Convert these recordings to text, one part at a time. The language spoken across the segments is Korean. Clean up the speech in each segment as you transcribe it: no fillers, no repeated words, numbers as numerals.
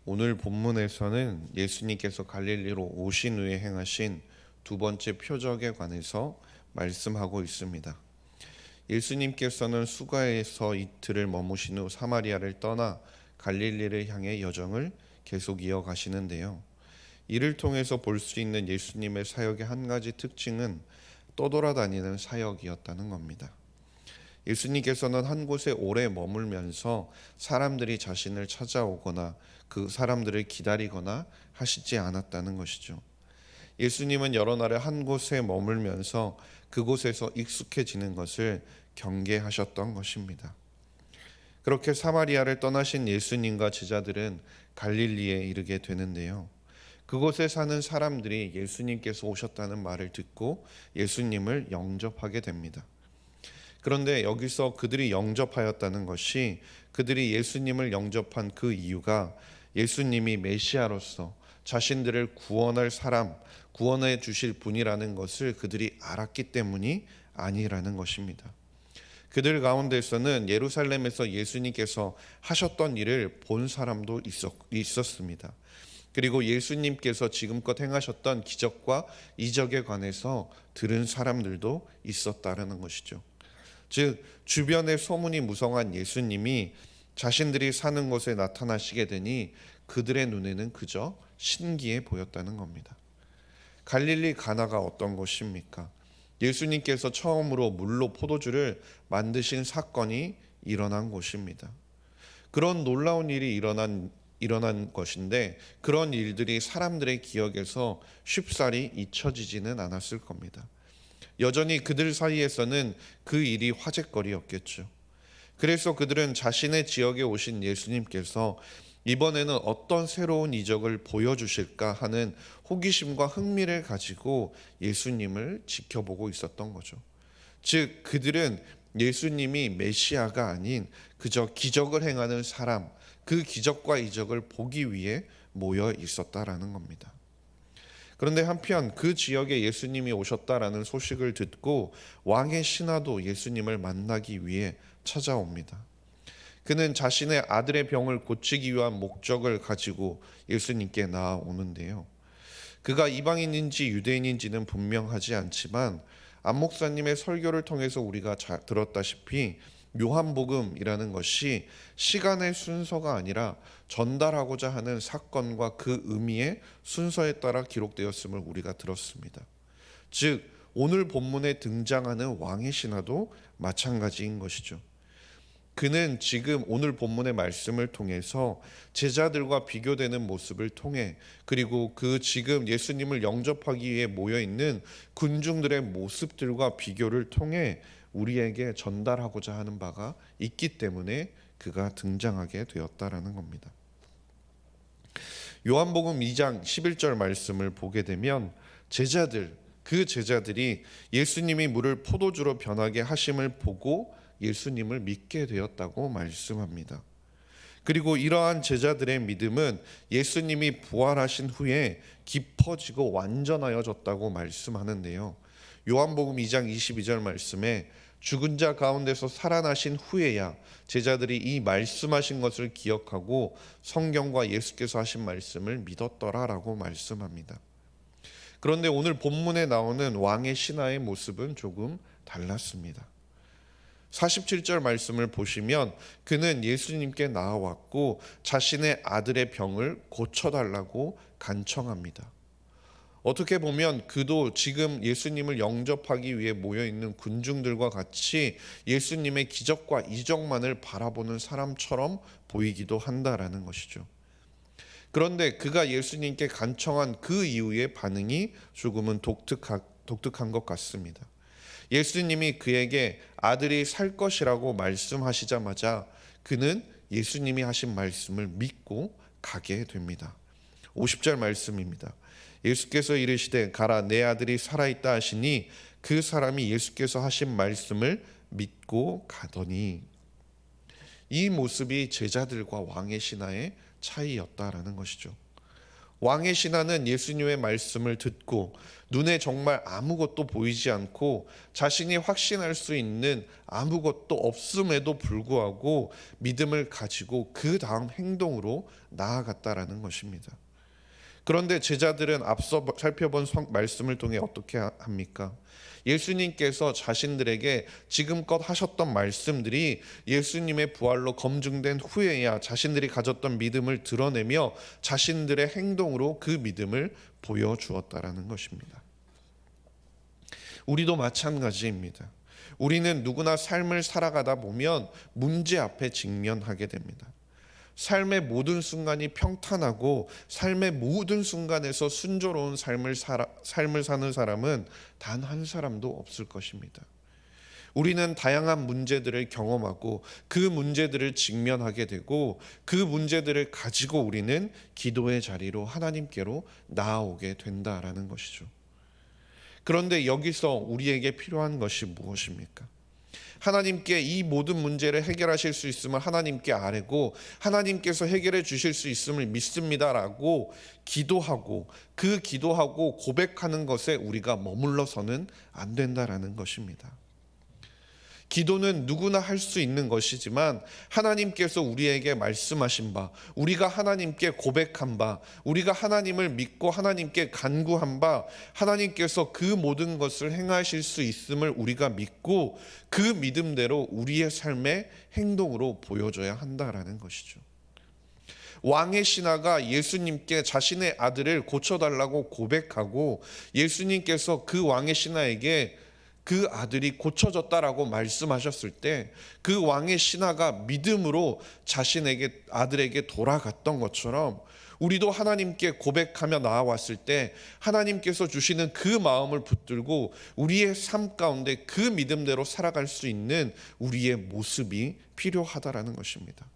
오늘 본문에서는 예수님께서 갈릴리로 오신 후에 행하신 두 번째 표적에 관해서 말씀하고 있습니다. 예수님께서는 수가에서 이틀을 머무신 후 사마리아를 떠나 갈릴리를 향해 여정을 계속 이어가시는데요. 이를 통해서 볼 수 있는 예수님의 사역의 한 가지 특징은 떠돌아다니는 사역이었다는 겁니다. 예수님께서는 한 곳에 오래 머물면서 사람들이 자신을 찾아오거나 그 사람들을 기다리거나 하시지 않았다는 것이죠. 예수님은 여러 날을 한 곳에 머물면서 그곳에서 익숙해지는 것을 경계하셨던 것입니다. 그렇게 사마리아를 떠나신 예수님과 제자들은 갈릴리에 이르게 되는데요. 그곳에 사는 사람들이 예수님께서 오셨다는 말을 듣고 예수님을 영접하게 됩니다. 그런데 여기서 그들이 영접하였다는 것이, 그들이 예수님을 영접한 그 이유가 예수님이 메시아로서 자신들을 구원할 사람, 구원해 주실 분이라는 것을 그들이 알았기 때문이 아니라는 것입니다. 그들 가운데서는 예루살렘에서 예수님께서 하셨던 일을 본 사람도 있었습니다. 그리고 예수님께서 지금껏 행하셨던 기적과 이적에 관해서 들은 사람들도 있었다라는 것이죠. 즉, 주변의 소문이 무성한 예수님이 자신들이 사는 곳에 나타나시게 되니 그들의 눈에는 그저 신기해 보였다는 겁니다. 갈릴리 가나가 어떤 곳입니까? 예수님께서 처음으로 물로 포도주를 만드신 사건이 일어난 곳입니다. 그런 놀라운 일이 일어난 것인데, 그런 일들이 사람들의 기억에서 쉽사리 잊혀지지는 않았을 겁니다. 여전히 그들 사이에서는 그 일이 화제거리였겠죠. 그래서 그들은 자신의 지역에 오신 예수님께서 이번에는 어떤 새로운 이적을 보여주실까 하는 호기심과 흥미를 가지고 예수님을 지켜보고 있었던 거죠. 즉, 그들은 예수님이 메시아가 아닌 그저 기적을 행하는 사람, 그 기적과 이적을 보기 위해 모여 있었다라는 겁니다. 그런데 한편 그 지역에 예수님이 오셨다라는 소식을 듣고 왕의 신하도 예수님을 만나기 위해 찾아옵니다. 그는 자신의 아들의 병을 고치기 위한 목적을 가지고 예수님께 나아오는데요. 그가 이방인인지 유대인인지는 분명하지 않지만 안 목사님의 설교를 통해서 우리가 들었다시피 요한복음이라는 것이 시간의 순서가 아니라 전달하고자 하는 사건과 그 의미의 순서에 따라 기록되었음을 우리가 들었습니다. 즉, 오늘 본문에 등장하는 왕의 신하도 마찬가지인 것이죠. 그는 지금 오늘 본문의 말씀을 통해서 제자들과 비교되는 모습을 통해, 그리고 그 지금 예수님을 영접하기 위해 모여 있는 군중들의 모습들과 비교를 통해 우리에게 전달하고자 하는 바가 있기 때문에 그가 등장하게 되었다라는 겁니다. 요한복음 2장 11절 말씀을 보게 되면 그 제자들이 예수님이 물을 포도주로 변하게 하심을 보고 예수님을 믿게 되었다고 말씀합니다. 그리고 이러한 제자들의 믿음은 예수님이 부활하신 후에 깊어지고 완전하여졌다고 말씀하는데요. 요한복음 2장 22절 말씀에 죽은 자 가운데서 살아나신 후에야 제자들이 이 말씀하신 것을 기억하고 성경과 예수께서 하신 말씀을 믿었더라라고 말씀합니다. 그런데 오늘 본문에 나오는 왕의 신하의 모습은 조금 달랐습니다. 47절 말씀을 보시면 그는 예수님께 나아왔고 자신의 아들의 병을 고쳐달라고 간청합니다. 어떻게 보면 그도 지금 예수님을 영접하기 위해 모여있는 군중들과 같이 예수님의 기적과 이적만을 바라보는 사람처럼 보이기도 한다라는 것이죠. 그런데 그가 예수님께 간청한 그 이후의 반응이 조금은 독특한 것 같습니다. 예수님이 그에게 아들이 살 것이라고 말씀하시자마자 그는 예수님이 하신 말씀을 믿고 가게 됩니다. 50절 말씀입니다. 예수께서 이르시되 가라, 내 아들이 살아있다 하시니 그 사람이 예수께서 하신 말씀을 믿고 가더니, 이 모습이 제자들과 왕의 신하의 차이였다라는 것이죠. 왕의 신하는 예수님의 말씀을 듣고 눈에 정말 아무것도 보이지 않고 자신이 확신할 수 있는 아무것도 없음에도 불구하고 믿음을 가지고 그 다음 행동으로 나아갔다라는 것입니다. 그런데 제자들은 앞서 살펴본 말씀을 통해 어떻게 합니까? 예수님께서 자신들에게 지금껏 하셨던 말씀들이 예수님의 부활로 검증된 후에야 자신들이 가졌던 믿음을 드러내며 자신들의 행동으로 그 믿음을 보여주었다라는 것입니다. 우리도 마찬가지입니다. 우리는 누구나 삶을 살아가다 보면 문제 앞에 직면하게 됩니다. 삶의 모든 순간이 평탄하고 삶의 모든 순간에서 순조로운 삶을 사는 사람은 단 한 사람도 없을 것입니다. 우리는 다양한 문제들을 경험하고 그 문제들을 직면하게 되고 그 문제들을 가지고 우리는 기도의 자리로 하나님께로 나아오게 된다라는 것이죠. 그런데 여기서 우리에게 필요한 것이 무엇입니까? 하나님께 이 모든 문제를 해결하실 수 있음을 하나님께 아뢰고 하나님께서 해결해 주실 수 있음을 믿습니다라고 기도하고 그 기도하고 고백하는 것에 우리가 머물러서는 안 된다라는 것입니다. 기도는 누구나 할 수 있는 것이지만 하나님께서 우리에게 말씀하신 바, 우리가 하나님께 고백한 바, 우리가 하나님을 믿고 하나님께 간구한 바, 하나님께서 그 모든 것을 행하실 수 있음을 우리가 믿고 그 믿음대로 우리의 삶의 행동으로 보여줘야 한다라는 것이죠. 왕의 신하가 예수님께 자신의 아들을 고쳐달라고 고백하고 예수님께서 그 왕의 신하에게 그 아들이 고쳐졌다라고 말씀하셨을 때 그 왕의 신하가 믿음으로 자신에게 아들에게 돌아갔던 것처럼 우리도 하나님께 고백하며 나아왔을 때 하나님께서 주시는 그 마음을 붙들고 우리의 삶 가운데 그 믿음대로 살아갈 수 있는 우리의 모습이 필요하다라는 것입니다.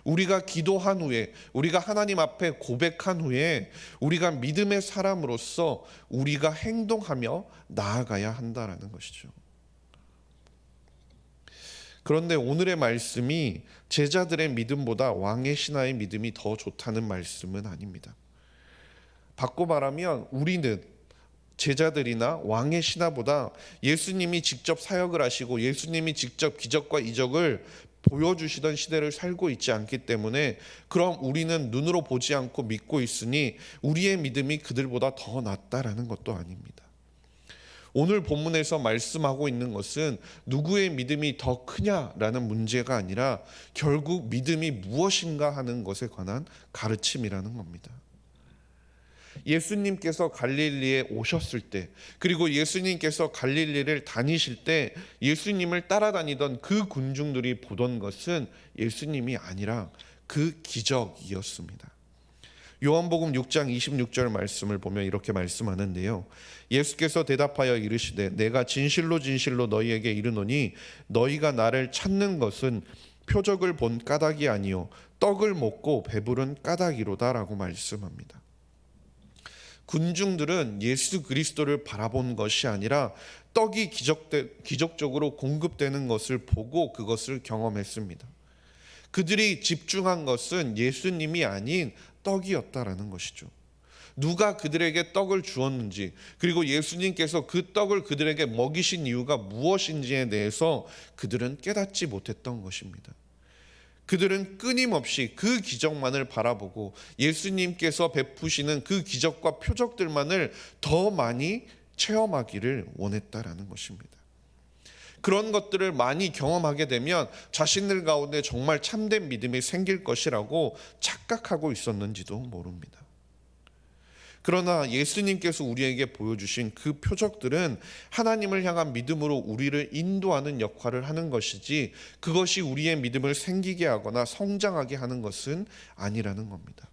우리가 기도한 후에 우리가 하나님 앞에 고백한 후에 우리가 믿음의 사람으로서 우리가 행동하며 나아가야 한다라는 것이죠. 그런데 오늘의 말씀이 제자들의 믿음보다 왕의 신하의 믿음이 더 좋다는 말씀은 아닙니다. 바꿔 말하면 우리는 제자들이나 왕의 신하보다 예수님이 직접 사역을 하시고 예수님이 직접 기적과 이적을 보여주시던 시대를 살고 있지 않기 때문에 그럼 우리는 눈으로 보지 않고 믿고 있으니 우리의 믿음이 그들보다 더 낫다라는 것도 아닙니다. 오늘 본문에서 말씀하고 있는 것은 누구의 믿음이 더 크냐라는 문제가 아니라 결국 믿음이 무엇인가 하는 것에 관한 가르침이라는 겁니다. 예수님께서 갈릴리에 오셨을 때 그리고 예수님께서 갈릴리를 다니실 때 예수님을 따라다니던 그 군중들이 보던 것은 예수님이 아니라 그 기적이었습니다. 요한복음 6장 26절 말씀을 보면 이렇게 말씀하는데요. 예수께서 대답하여 이르시되 내가 진실로 진실로 너희에게 이르노니 너희가 나를 찾는 것은 표적을 본 까닭이 아니요 떡을 먹고 배부른 까닭이로다라고 말씀합니다. 군중들은 예수 그리스도를 바라본 것이 아니라 떡이 기적적으로 공급되는 것을 보고 그것을 경험했습니다. 그들이 집중한 것은 예수님이 아닌 떡이었다라는 것이죠. 누가 그들에게 떡을 주었는지 그리고 예수님께서 그 떡을 그들에게 먹이신 이유가 무엇인지에 대해서 그들은 깨닫지 못했던 것입니다. 그들은 끊임없이 그 기적만을 바라보고 예수님께서 베푸시는 그 기적과 표적들만을 더 많이 체험하기를 원했다라는 것입니다. 그런 것들을 많이 경험하게 되면 자신들 가운데 정말 참된 믿음이 생길 것이라고 착각하고 있었는지도 모릅니다. 그러나 예수님께서 우리에게 보여주신 그 표적들은 하나님을 향한 믿음으로 우리를 인도하는 역할을 하는 것이지 그것이 우리의 믿음을 생기게 하거나 성장하게 하는 것은 아니라는 겁니다.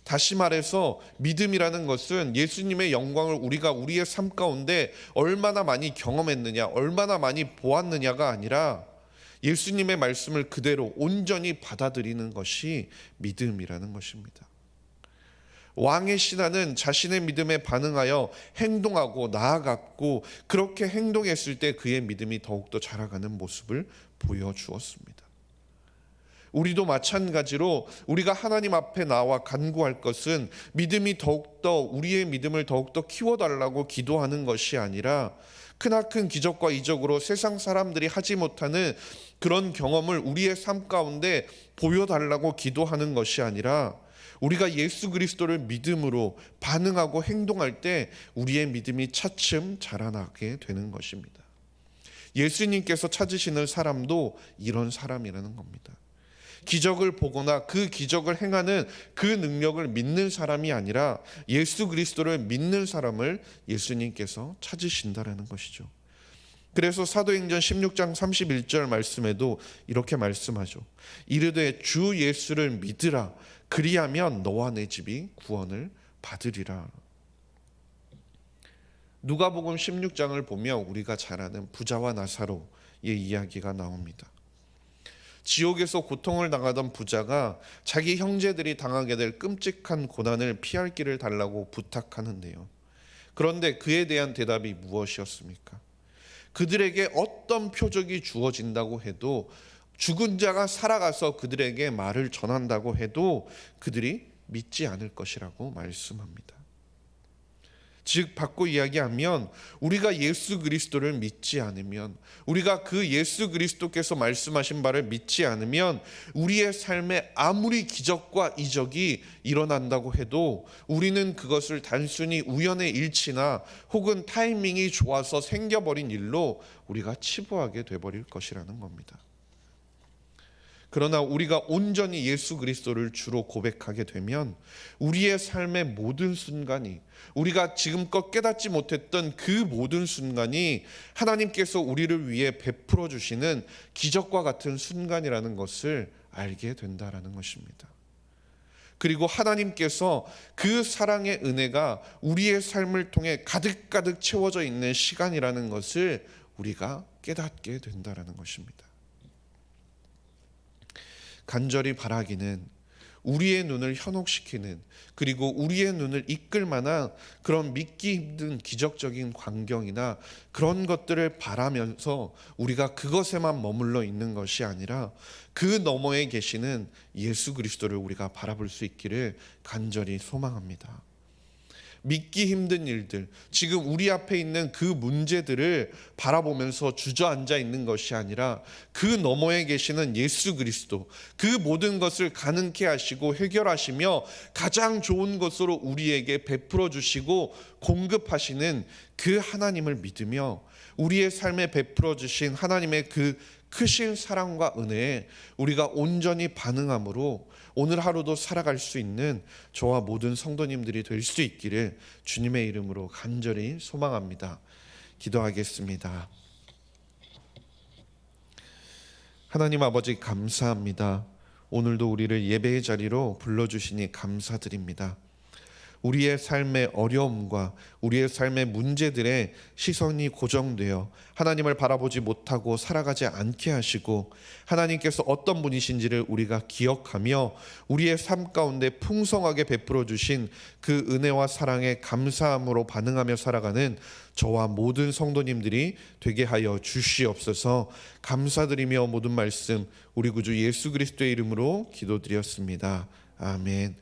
다시 말해서 믿음이라는 것은 예수님의 영광을 우리가 우리의 삶 가운데 얼마나 많이 경험했느냐, 얼마나 많이 보았느냐가 아니라 예수님의 말씀을 그대로 온전히 받아들이는 것이 믿음이라는 것입니다. 왕의 신하는 자신의 믿음에 반응하여 행동하고 나아갔고 그렇게 행동했을 때 그의 믿음이 더욱더 자라가는 모습을 보여주었습니다. 우리도 마찬가지로 우리가 하나님 앞에 나와 간구할 것은 믿음이 더욱더 우리의 믿음을 더욱더 키워달라고 기도하는 것이 아니라 크나큰 기적과 이적으로 세상 사람들이 하지 못하는 그런 경험을 우리의 삶 가운데 보여달라고 기도하는 것이 아니라 우리가 예수 그리스도를 믿음으로 반응하고 행동할 때 우리의 믿음이 차츰 자라나게 되는 것입니다. 예수님께서 찾으시는 사람도 이런 사람이라는 겁니다. 기적을 보거나 그 기적을 행하는 그 능력을 믿는 사람이 아니라 예수 그리스도를 믿는 사람을 예수님께서 찾으신다라는 것이죠. 그래서 사도행전 16장 31절 말씀에도 이렇게 말씀하죠. 이르되 주 예수를 믿으라. 그리하면 너와 내 집이 구원을 받으리라. 누가복음 16장을 보면 우리가 잘 아는 부자와 나사로의 이야기가 나옵니다. 지옥에서 고통을 당하던 부자가 자기 형제들이 당하게 될 끔찍한 고난을 피할 길을 달라고 부탁하는데요. 그런데 그에 대한 대답이 무엇이었습니까? 그들에게 어떤 표적이 주어진다고 해도, 죽은 자가 살아가서 그들에게 말을 전한다고 해도 그들이 믿지 않을 것이라고 말씀합니다. 즉 바꿔 이야기하면 우리가 예수 그리스도를 믿지 않으면, 우리가 그 예수 그리스도께서 말씀하신 바를 믿지 않으면 우리의 삶에 아무리 기적과 이적이 일어난다고 해도 우리는 그것을 단순히 우연의 일치나 혹은 타이밍이 좋아서 생겨버린 일로 우리가 치부하게 돼버릴 것이라는 겁니다. 그러나 우리가 온전히 예수 그리스도를 주로 고백하게 되면 우리의 삶의 모든 순간이, 우리가 지금껏 깨닫지 못했던 그 모든 순간이 하나님께서 우리를 위해 베풀어 주시는 기적과 같은 순간이라는 것을 알게 된다라는 것입니다. 그리고 하나님께서 그 사랑의 은혜가 우리의 삶을 통해 가득가득 채워져 있는 시간이라는 것을 우리가 깨닫게 된다라는 것입니다. 간절히 바라기는 우리의 눈을 현혹시키는, 그리고 우리의 눈을 이끌 만한 그런 믿기 힘든 기적적인 광경이나 그런 것들을 바라면서 우리가 그것에만 머물러 있는 것이 아니라 그 너머에 계시는 예수 그리스도를 우리가 바라볼 수 있기를 간절히 소망합니다. 믿기 힘든 일들, 지금 우리 앞에 있는 그 문제들을 바라보면서 주저앉아 있는 것이 아니라 그 너머에 계시는 예수 그리스도, 그 모든 것을 가능케 하시고 해결하시며 가장 좋은 것으로 우리에게 베풀어 주시고 공급하시는 그 하나님을 믿으며 우리의 삶에 베풀어 주신 하나님의 그 크신 사랑과 은혜에 우리가 온전히 반응함으로 오늘 하루도 살아갈 수 있는 저와 모든 성도님들이 될 수 있기를 주님의 이름으로 간절히 소망합니다. 기도하겠습니다. 하나님 아버지 감사합니다. 오늘도 우리를 예배의 자리로 불러주시니 감사드립니다. 우리의 삶의 어려움과 우리의 삶의 문제들에 시선이 고정되어 하나님을 바라보지 못하고 살아가지 않게 하시고, 하나님께서 어떤 분이신지를 우리가 기억하며 우리의 삶 가운데 풍성하게 베풀어 주신 그 은혜와 사랑에 감사함으로 반응하며 살아가는 저와 모든 성도님들이 되게 하여 주시옵소서. 감사드리며 모든 말씀 우리 구주 예수 그리스도의 이름으로 기도드렸습니다. 아멘.